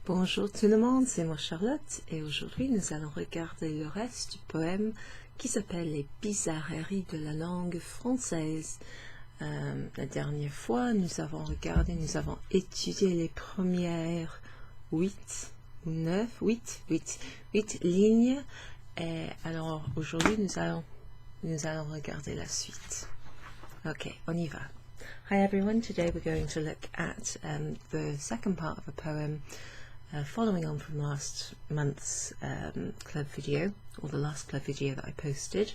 Bonjour tout le monde, c'est moi Charlotte et aujourd'hui nous allons regarder le reste du poème qui s'appelle Les Bizarreries de la langue française. La dernière fois nous avons étudié les premières 8 lignes et alors aujourd'hui nous allons regarder la suite. Ok, on y va. Hi everyone, today we're going to look at the second part of a poem following on from last month's club video, or the last club video that I posted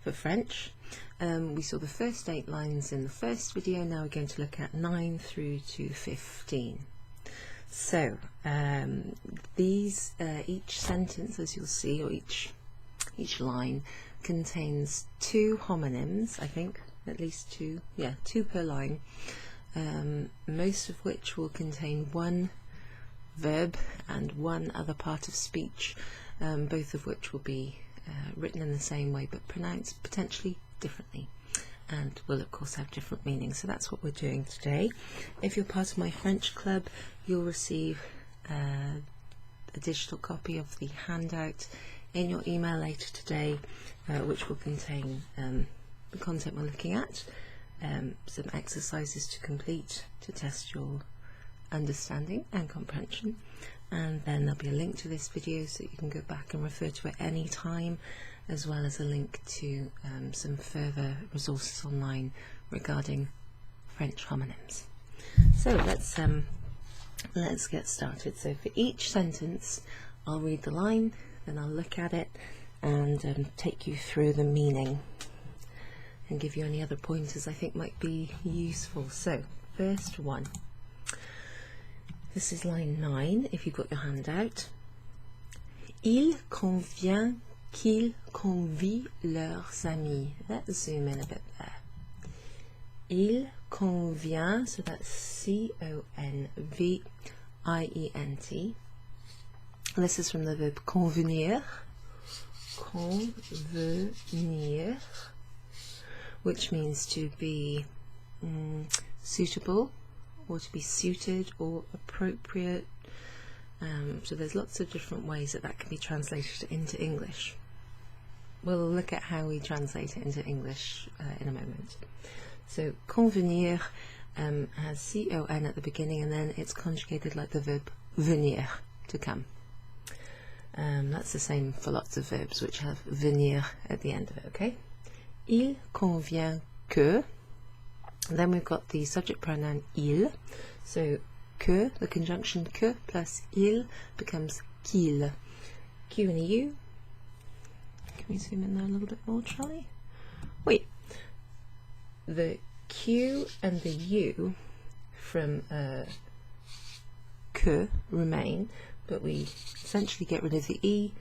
for French. We saw the first 8 lines in the first video, now we're going to look at 9 through to 15. So, each sentence, as you'll see, or each line, contains 2 homonyms, I think, at least 2 per line, most of which will contain 1 verb and 1 other part of speech, both of which will be written in the same way but pronounced potentially differently and will of course have different meanings. So that's what we're doing today. If you're part of my French club, you'll receive a digital copy of the handout in your email later today, which will contain the content we're looking at, some exercises to complete to test your understanding and comprehension, and then there'll be a link to this video so you can go back and refer to it any time, as well as a link to some further resources online regarding French homonyms. So let's get started. So for each sentence I'll read the line, then I'll look at it and take you through the meaning and give you any other pointers I think might be useful. So first one, this is line 9 if you've got your hand out. Il convient qu'ils convient leurs amis. Let's zoom in a bit there. Il convient, so that's C-O-N-V-I-E-N-T. This is from the verb convenir. Convenir, which means to be suitable, or to be suited or appropriate. So there's lots of different ways that can be translated into English. We'll look at how we translate it into English in a moment. So convenir has C-O-N at the beginning, and then it's conjugated like the verb venir, to come. That's the same for lots of verbs which have venir at the end of it, okay? Il convient que. Then we've got the subject pronoun il, so que, the conjunction que plus il becomes qu'il. Q and a U. Can we zoom in there a little bit more, Charlie? Wait. The Q and the U from que remain, but we essentially get rid of the E,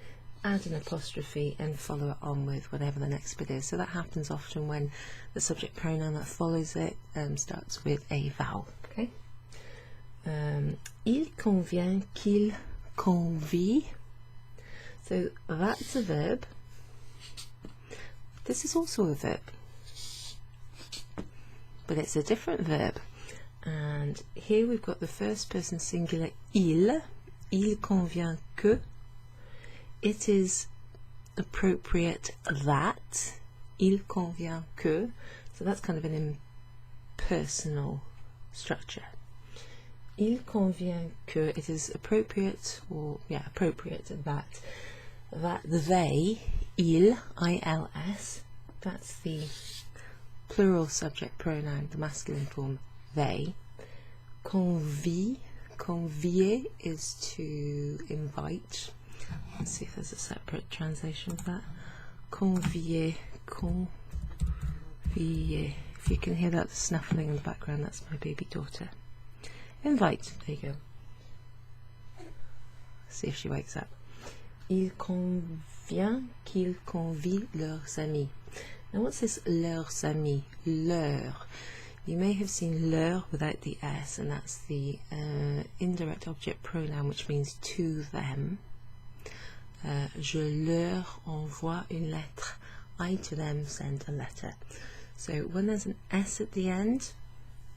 add an apostrophe and follow it on with whatever the next bit is. So that happens often when the subject pronoun that follows it starts with a vowel. Okay. Il convient qu'il convie. So that's a verb. This is also a verb, but it's a different verb. And here we've got the first person singular il. Il convient que. It is appropriate that. Il convient que. So that's kind of an impersonal structure. Il convient que. It is appropriate, or appropriate that they, il, I-L-S, that's the plural subject pronoun, the masculine form, they. Convie, convier is to invite. Let's see if there's a separate translation of that. Convier, convier. If you can hear that snuffling in the background, that's my baby daughter. Invite, there you go. See if she wakes up. Il convient qu'ils convient leurs amis. Now what's this leurs amis? Leur. You may have seen leur without the S, and that's the indirect object pronoun, which means to them. Je leur envoie une lettre. I to them send a letter. So when there's an S at the end,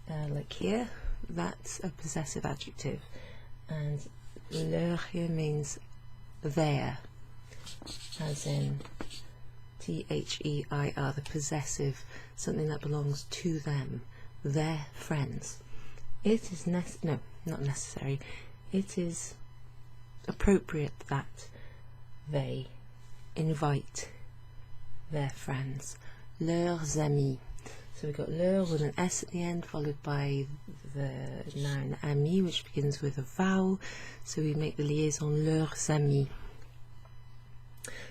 like here, that's a possessive adjective, and leur here means their, as in their, the possessive, something that belongs to them, their friends. It is no, not necessary. It is appropriate that they invite their friends, leurs amis. So we've got leur with an S at the end, followed by the noun ami, which begins with a vowel. So we make the liaison leurs amis.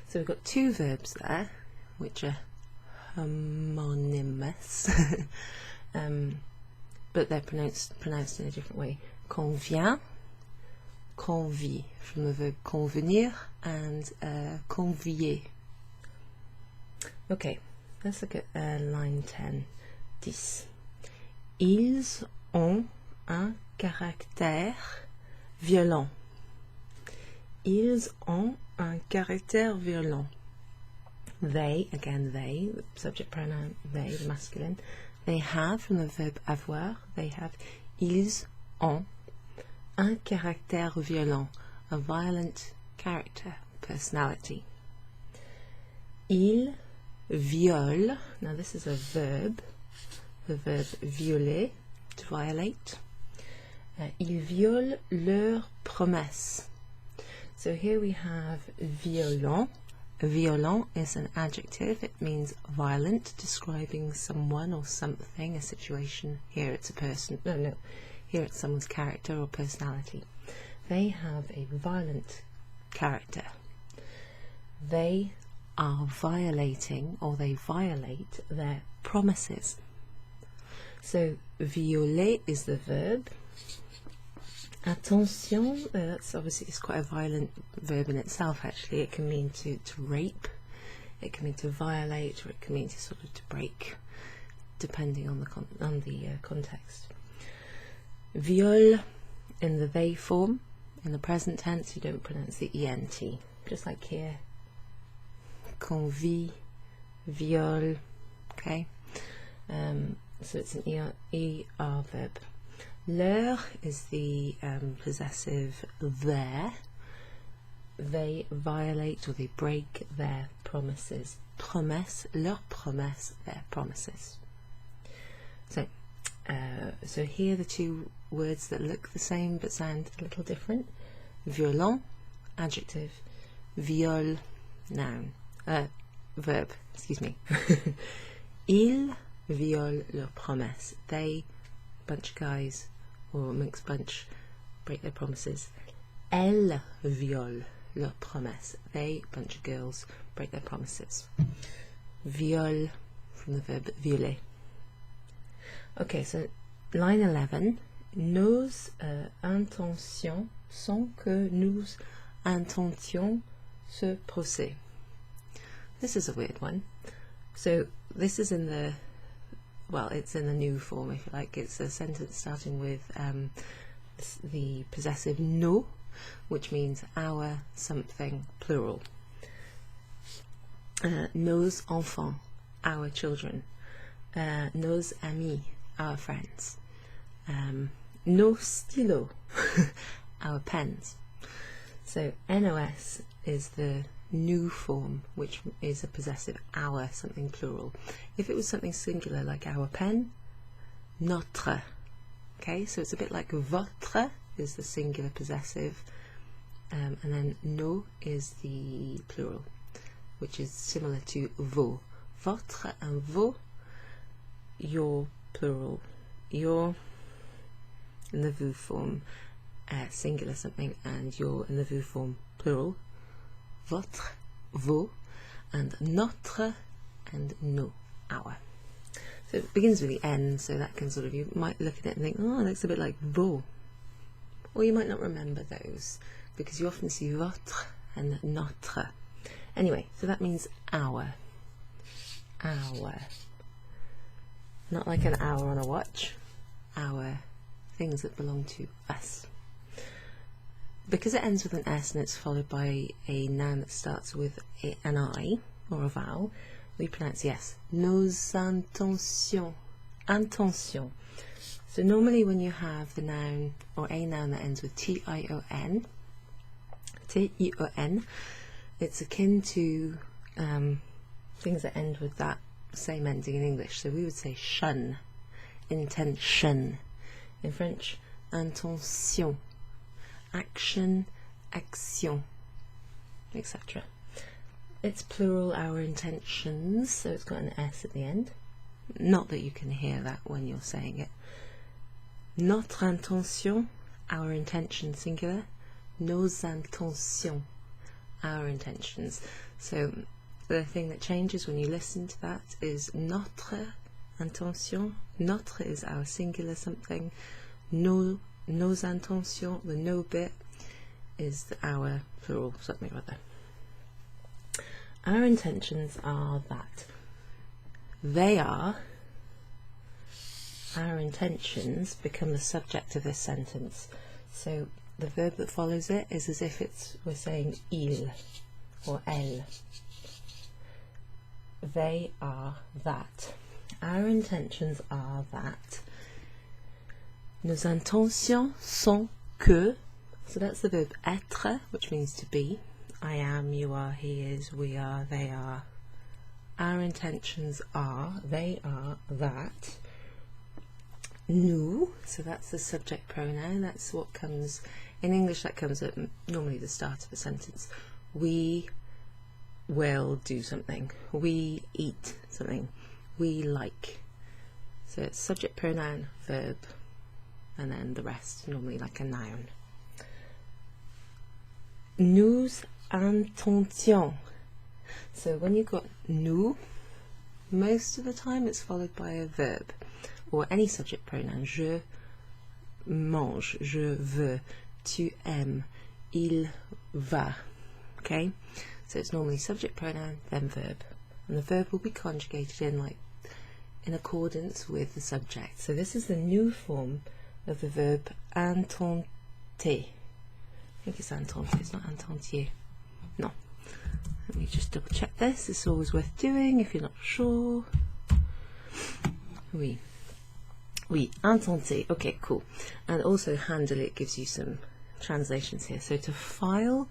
So we've got two verbs there, which are homonyms, but they're pronounced in a different way. Convient, convie, from the verb convenir, and convier. Okay, let's look at line 10. 10. Ils ont un caractère violent. Ils ont un caractère violent. They, again they, the subject pronoun they, the masculine, they have, from the verb avoir, they have, ils ont un caractère violent, a violent character, personality. Ils violent, now this is a verb, the verb violer, to violate. Ils violent leurs promesses. So here we have violent. Violent is an adjective. It means violent, describing someone or something, a situation. Here it's a person. No. Here it's someone's character or personality. They have a violent character. They are violating, or they violate, their promises. So violer is the verb. Attention, that's obviously, it's quite a violent verb in itself actually. It can mean to rape, it can mean to violate, or it can mean to sort of to break, depending on the context. Viol in the they form, in the present tense you don't pronounce the ENT, just like here. Convie, viol, okay? So it's an ER verb. Leur is the possessive their. They violate or they break their promises. Promesse, leur promesse, their promises. So here the two words that look the same but sound a little different. Violent, adjective. Viol, noun. Verb, excuse me. Ils violent leurs promesses. They, bunch of guys, or a mixed bunch, break their promises. Elles violent leurs promesses. They, bunch of girls, break their promises. Viol, from the verb violer. Okay, so line 11. Nos intentions sont que nous intentions ce procès. This is a weird one. So this is in the, well, it's in the new form, if you like. It's a sentence starting with the possessive nos, which means our something, plural. Nos enfants, our children. Nos amis, our friends. Nos stylos, our pens. So nos is the new form, which is a possessive, our, something plural. If it was something singular like our pen, notre. Okay, so it's a bit like votre is the singular possessive, and then nos is the plural, which is similar to vos. Votre and vos, your plural, your in the vous form, singular something, and your in the vous form, plural. Votre, vos, and notre, and nos, our. So it begins with the N, so that can sort of, you might look at it and think, oh, it looks a bit like vos. Or you might not remember those, because you often see votre and notre. Anyway, so that means our. Our. Not like an hour on a watch. Our. Things that belong to us. Because it ends with an S and it's followed by a noun that starts with an I, or a vowel, we pronounce yes. Nos intentions. intention. So normally when you have the noun or a noun that ends with T-I-O-N, T-I-O-N, it's akin to things that end with that same ending in English. So we would say shun, intention. In French, intention, action, action, etc. It's plural, our intentions, so it's got an S at the end. Not that you can hear that when you're saying it. Notre intention, our intention, singular. Nos intentions, our intentions. So the thing that changes when you listen to that is notre intention. Notre is our singular something. Nos intentions, the no bit, is our plural something or other. Our intentions are that. They are. Our intentions become the subject of this sentence. So the verb that follows it is as if we're saying il or elle. They are that. Our intentions are that. Nos intentions sont que. So that's the verb être, which means to be. I am, you are, he is, we are, they are. Our intentions are, they are, that. Nous, so that's the subject pronoun, that's what comes, in English that comes at normally the start of a sentence. We will do something, we eat something, we like. So it's subject pronoun, verb, and then the rest, normally like a noun. Nous intentions. So when you've got nous, most of the time it's followed by a verb or any subject pronoun. Je mange, je veux, tu aimes, il va. Okay, so it's normally subject pronoun then verb, and the verb will be conjugated in accordance with the subject. So this is the new form of the verb intenter. I think it's intenter, it's not intentier. No. Let me just double check this. It's always worth doing if you're not sure. Oui. Oui, intenter. Okay, cool. And also handily it gives you some translations here. So to file,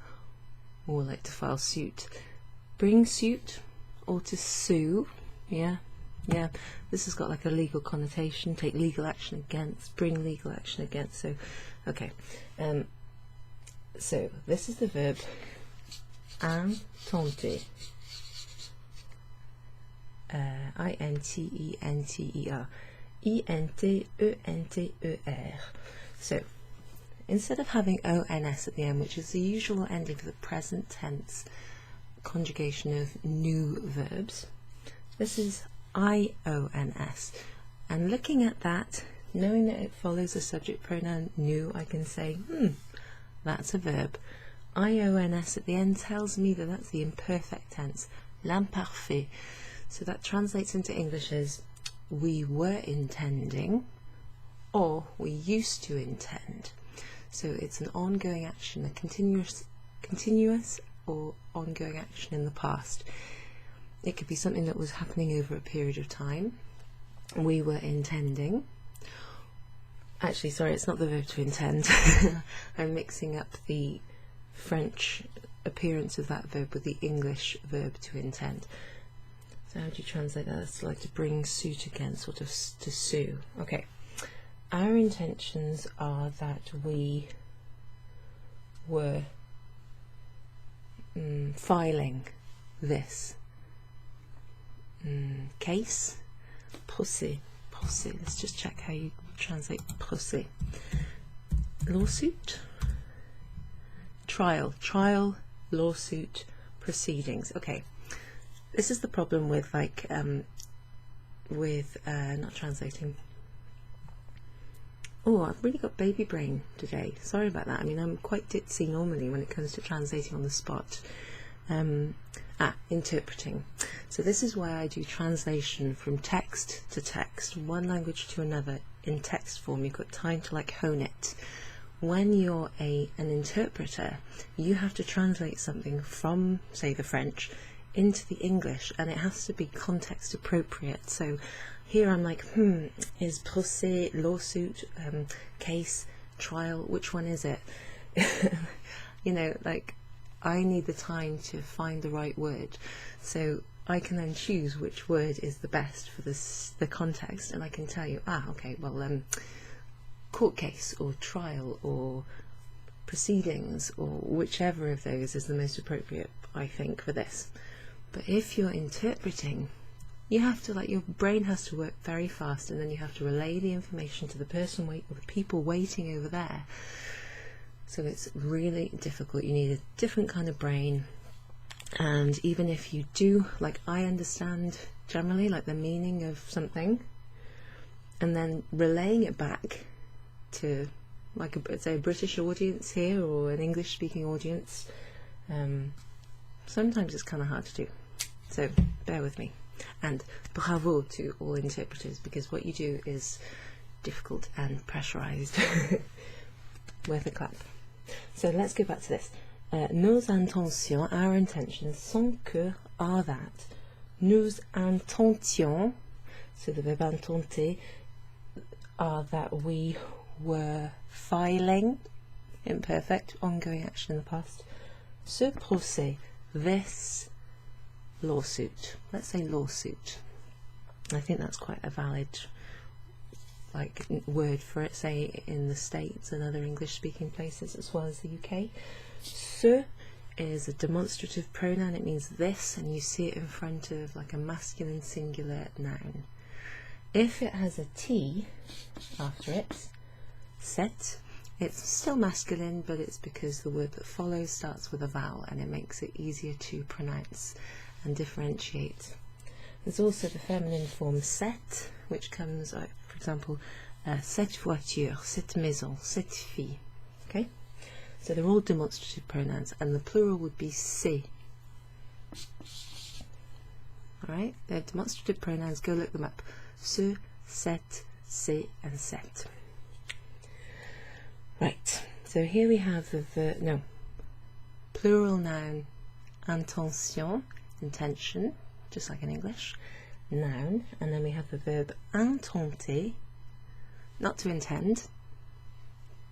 or like to file suit, bring suit, or to sue. Yeah. This has got like a legal connotation. Take legal action against, bring legal action against. So, okay. So this is the verb intenter. I-N-T-E-N-T-E-R. I-N-T-E-N-T-E-R. So instead of having O-N-S at the end, which is the usual ending for the present tense conjugation of new verbs, this is I-O-N-S. And looking at that, knowing that it follows the subject pronoun new, I can say, that's a verb. I-O-N-S at the end tells me that that's the imperfect tense, l'imparfait. So that translates into English as we were intending, or we used to intend. So it's an ongoing action, a continuous or ongoing action in the past. It could be something that was happening over a period of time. We were intending. Actually, sorry, it's not the verb to intend. I'm mixing up the French appearance of that verb with the English verb to intend. So how do you translate that? It's like to bring suit against, sort of to sue. Okay. Our intentions are that we were filing this case. Procès. Let's just check how you translate procès. Lawsuit. Trial, lawsuit, proceedings. Okay, this is the problem with not translating. Oh, I've really got baby brain today. Sorry about that. I mean, I'm quite ditzy normally when it comes to translating on the spot. Interpreting. So this is why I do translation from text to text, one language to another in text form. You've got time to hone it. When you're an interpreter, you have to translate something from, say, the French into the English, and it has to be context appropriate. So here I'm like, is procès, lawsuit, case, trial, which one is it? You know, like, I need the time to find the right word, so I can then choose which word is the best for the context, and I can tell you, okay, well, court case or trial or proceedings, or whichever of those is the most appropriate, I think, for this. But if you're interpreting, you have to, like, your brain has to work very fast, and then you have to relay the information to the person or the people waiting over there. So it's really difficult. You need a different kind of brain. And even if you do, like, I understand generally, like, the meaning of something, and then relaying it back to, like, say, a British audience here or an English-speaking audience, sometimes it's kind of hard to do. So bear with me. And bravo to all interpreters, because what you do is difficult and pressurized. Worth a clap. So let's go back to this. Nos intentions, our intentions, sans que, are that. Nous intentions, so the verb intenter, are that we were filing, imperfect, ongoing action in the past, ce procès, this lawsuit. Let's say lawsuit. I think that's quite a valid, like, word for it, say in the States and other English-speaking places as well as the UK. Ce is a demonstrative pronoun. It means this, and you see it in front of, like, a masculine singular noun. If it has a T after it, set, it's still masculine, but it's because the word that follows starts with a vowel, and it makes it easier to pronounce and differentiate. There's also the feminine form cette, which comes, for example, cette voiture, cette maison, cette fille. Okay, so they're all demonstrative pronouns, and the plural would be c'est. Alright, they're demonstrative pronouns, go look them up. Ce, cette, c'est, and cette. Right, so here we have the plural noun intention, intention, just like in English, noun, and then we have the verb intenter, not to intend.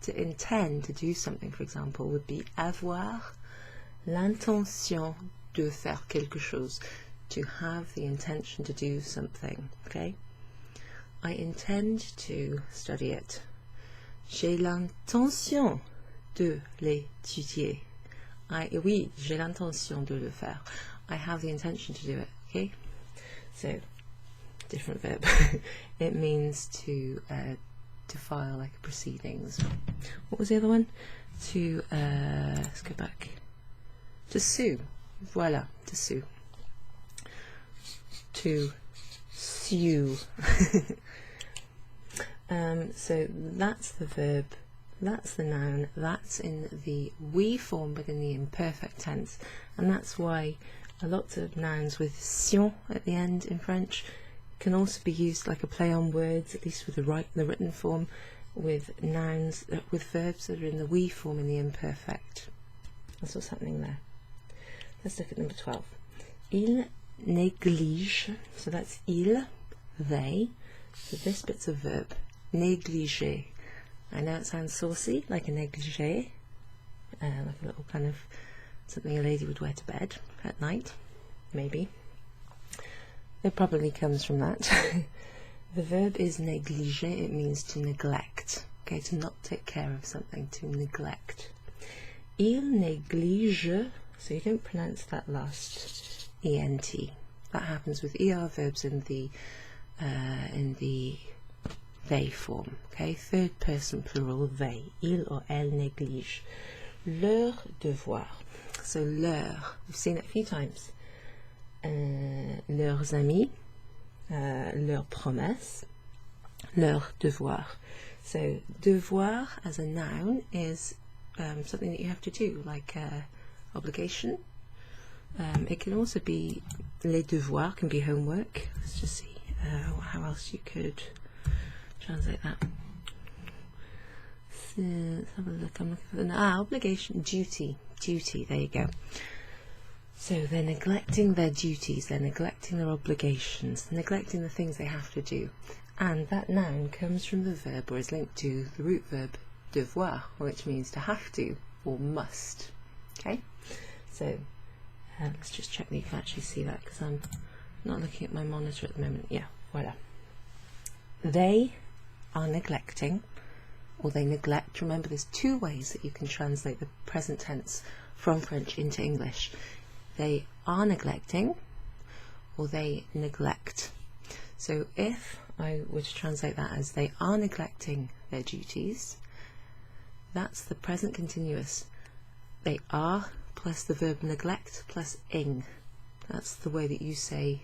To intend to do something, for example, would be avoir l'intention de faire quelque chose, to have the intention to do something. Okay, I intend to study it. J'ai l'intention de l'étudier. Oui, j'ai l'intention de le faire. I have the intention to do it. Okay, so different verb. It means to file, like, proceedings. What was the other one? To let's go back. To sue. Voilà, to sue. To sue. So that's the verb, that's the noun, that's in the we form but in the imperfect tense, and that's why a lot of nouns with sion at the end in French can also be used like a play on words, at least with the written form, with nouns, with verbs that are in the we form in the imperfect. That's what's happening there. Let's look at number 12. Il néglige, so that's il, they, so this bit's a verb. Négliger. I know it sounds saucy, like a negligee, like a little kind of something a lady would wear to bed at night, maybe. It probably comes from that. The verb is négliger. It means to neglect. Okay, to not take care of something, to neglect. Il néglige, so you don't pronounce that last ent. That happens with er verbs in the they form. Okay, third person plural they. Il or elle néglige leur devoir. So leur, we've seen it a few times. Leurs amis, leurs promesses, leur devoir. So devoir as a noun is something that you have to do, like obligation. It can also be les devoirs, can be homework. Let's just see how else you could translate that. So, let's have a look. I'm looking for obligation, duty. There you go. So they're neglecting their duties, they're neglecting their obligations, they're neglecting the things they have to do. And that noun comes from the verb, or is linked to the root verb devoir, which means to have to or must. Okay, so let's just check that you can actually see that, because I'm not looking at my monitor at the moment. Yeah, voila. They are neglecting, or they neglect. Remember, there's two ways that you can translate the present tense from French into English. They are neglecting, or they neglect. So if I were to translate that as they are neglecting their duties, that's the present continuous. They are plus the verb neglect plus ing. That's the way that you say,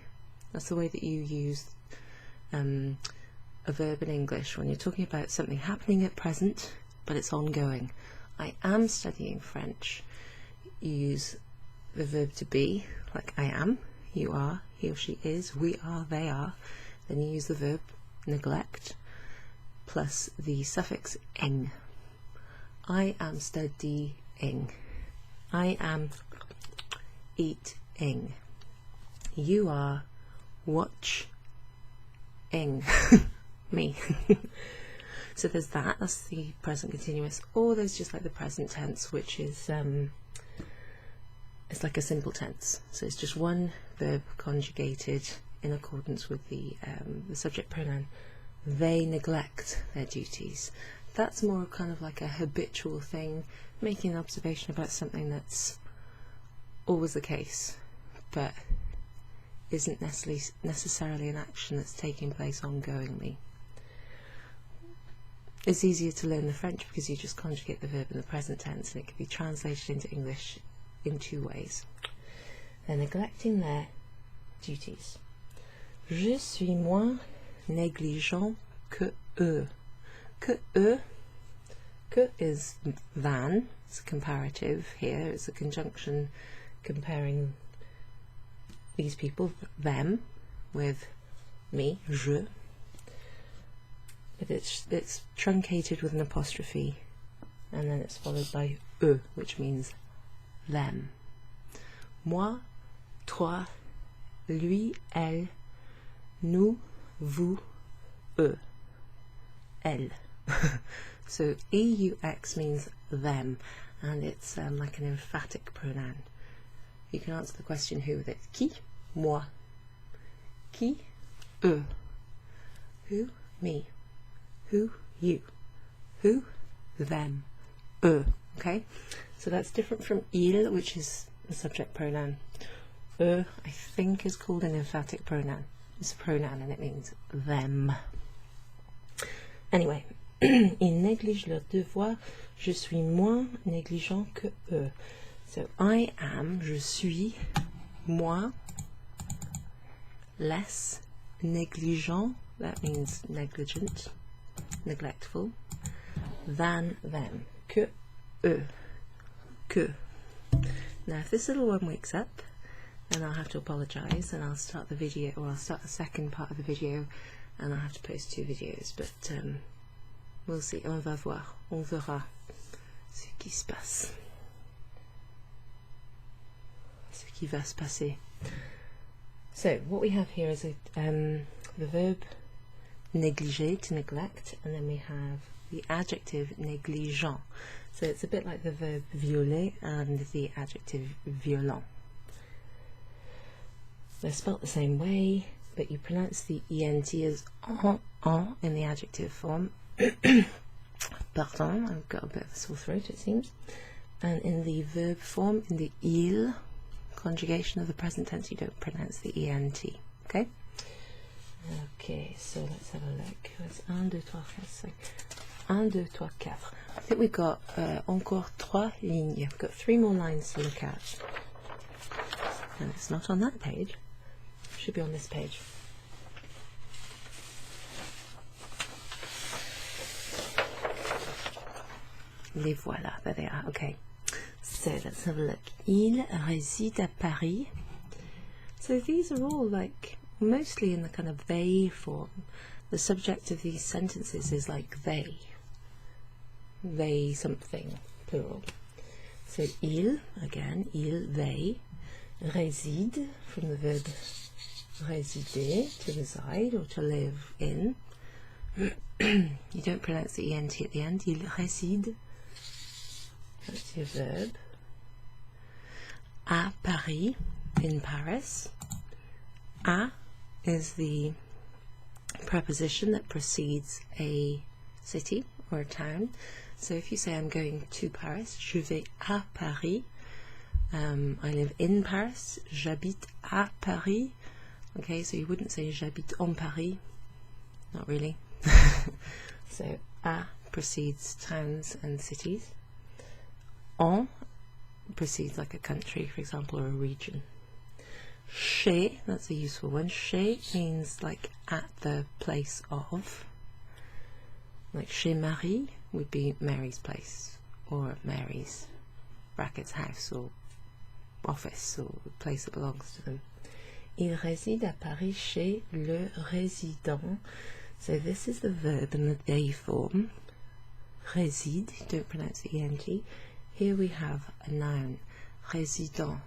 that's the way that you use a verb in English when you're talking about something happening at present but it's ongoing. I am studying French. You use the verb to be, like I am, you are, he or she is, we are, they are. Then you use the verb neglect plus the suffix ing. I am studying. I am eating. You are watching me. So there's that, that's the present continuous. Or there's just like the present tense, which is it's like a simple tense. So it's just one verb conjugated in accordance with the subject pronoun. They neglect their duties. That's more kind of like a habitual thing, making an observation about something that's always the case, but isn't necessarily an action that's taking place ongoingly. It's easier to learn the French because you just conjugate the verb in the present tense, and it can be translated into English in two ways. They're neglecting their duties. Je suis moins négligent que eux. Que eux. Que is than. It's a comparative here. It's a conjunction comparing these people, them, with me, je. But it's truncated with an apostrophe, and then it's followed by eux, which means them. Moi, toi, lui, elle, nous, vous, eux. Elle. So EUX means them, and it's like an emphatic pronoun. You can answer the question who with it. Qui? Moi. Qui? Eux. Who? Me. Who? You. Who? Them. Eux. Okay? So that's different from il, which is the subject pronoun. Eux, I think, is called an emphatic pronoun. It's a pronoun and it means them. Anyway, ils négligent leurs devoirs. Je suis moins négligent que eux. So I am, je suis, moi, less négligent, that means negligent, neglectful, than them, que eux, que. Now if this little one wakes up, then I'll have to apologise, and I'll start the video, or I'll start the second part of the video, and I'll have to post two videos, but we'll see, on va voir, on verra ce qui se passe. Ce qui va se passer. So what we have here is the verb négliger, to neglect, and then we have the adjective négligent. So it's a bit like the verb violer and the adjective violent. They're spelt the same way, but you pronounce the ENT as en in the adjective form. Pardon, I've got a bit of a sore throat, it seems. And in the verb form, in the il conjugation of the present tense, you don't pronounce the ENT. Okay? Okay, so let's have a look. It's 1, 2, 3, 4, 5. 1, 2, 3, 4. I think we've got encore 3 lignes. We've got 3 more lines to look at. And it's not on that page. It should be on this page. Les voilà, there they are. Okay, so let's have a look. Il réside à Paris. So these are all like mostly in the kind of they form. The subject of these sentences is like they something, plural. So il, again, il, they. Réside, from the verb résider, to reside or to live in. You don't pronounce the ENT at the end. Il réside. That's your verb. À Paris, in Paris. À is the preposition that precedes a city or a town. So if you say I'm going to Paris, je vais à Paris. I live in Paris, j'habite à Paris. Okay, so you wouldn't say j'habite en Paris. Not really. So à precedes towns and cities. En precedes like a country, for example, or a region. Chez, that's a useful one. Chez means like at the place of. Like chez Marie would be Mary's place, or Mary's brackets house or office or place that belongs to them. Il réside à Paris chez le résident. So this is the verb in the they form. Réside, don't pronounce the ENT. Here we have a noun, résident,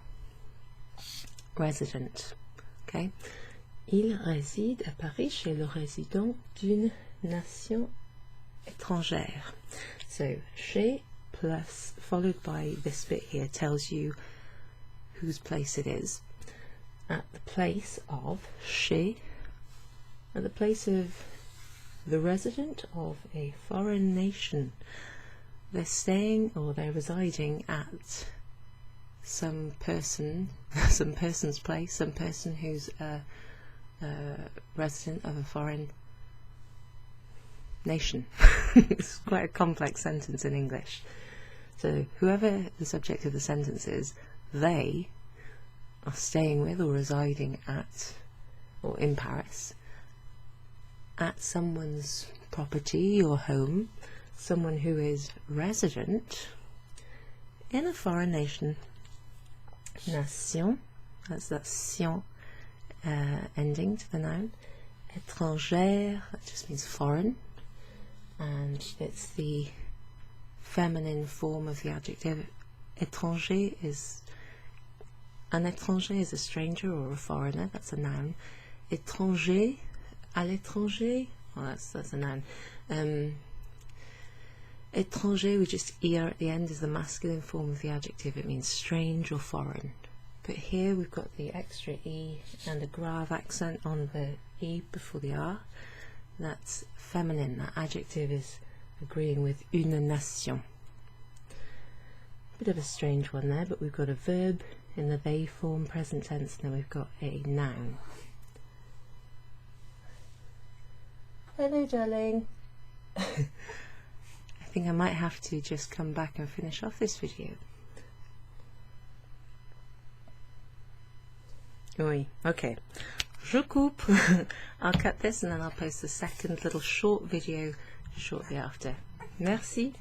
resident. Okay. Il réside à Paris chez le résident d'une nation étrangère. So chez plus followed by this bit here tells you whose place it is. At the place of chez, at the place of the resident of a foreign nation. They're staying or they're residing at some person, some person's place, some person who's a resident of a foreign nation. It's quite a complex sentence in English. So whoever the subject of the sentence is, they are staying with or residing at, or in Paris, at someone's property or home, someone who is resident in a foreign nation. Nation, that's that sion ending to the noun. Étrangère, that just means foreign, and it's the feminine form of the adjective. Étranger is, un étranger is a stranger or a foreigner, that's a noun. Étranger, à l'étranger, well, that's a noun. Étranger with just er at the end is the masculine form of the adjective. It means strange or foreign. But here we've got the extra e and a grave accent on the e before the r. That's feminine. That adjective is agreeing with une nation. Bit of a strange one there, but we've got a verb in the they form, present tense, and then we've got a noun. Hello, darling. I think I might have to just come back and finish off this video. Oui, okay. Je coupe. I'll cut this and then I'll post the second little short video shortly after. Merci.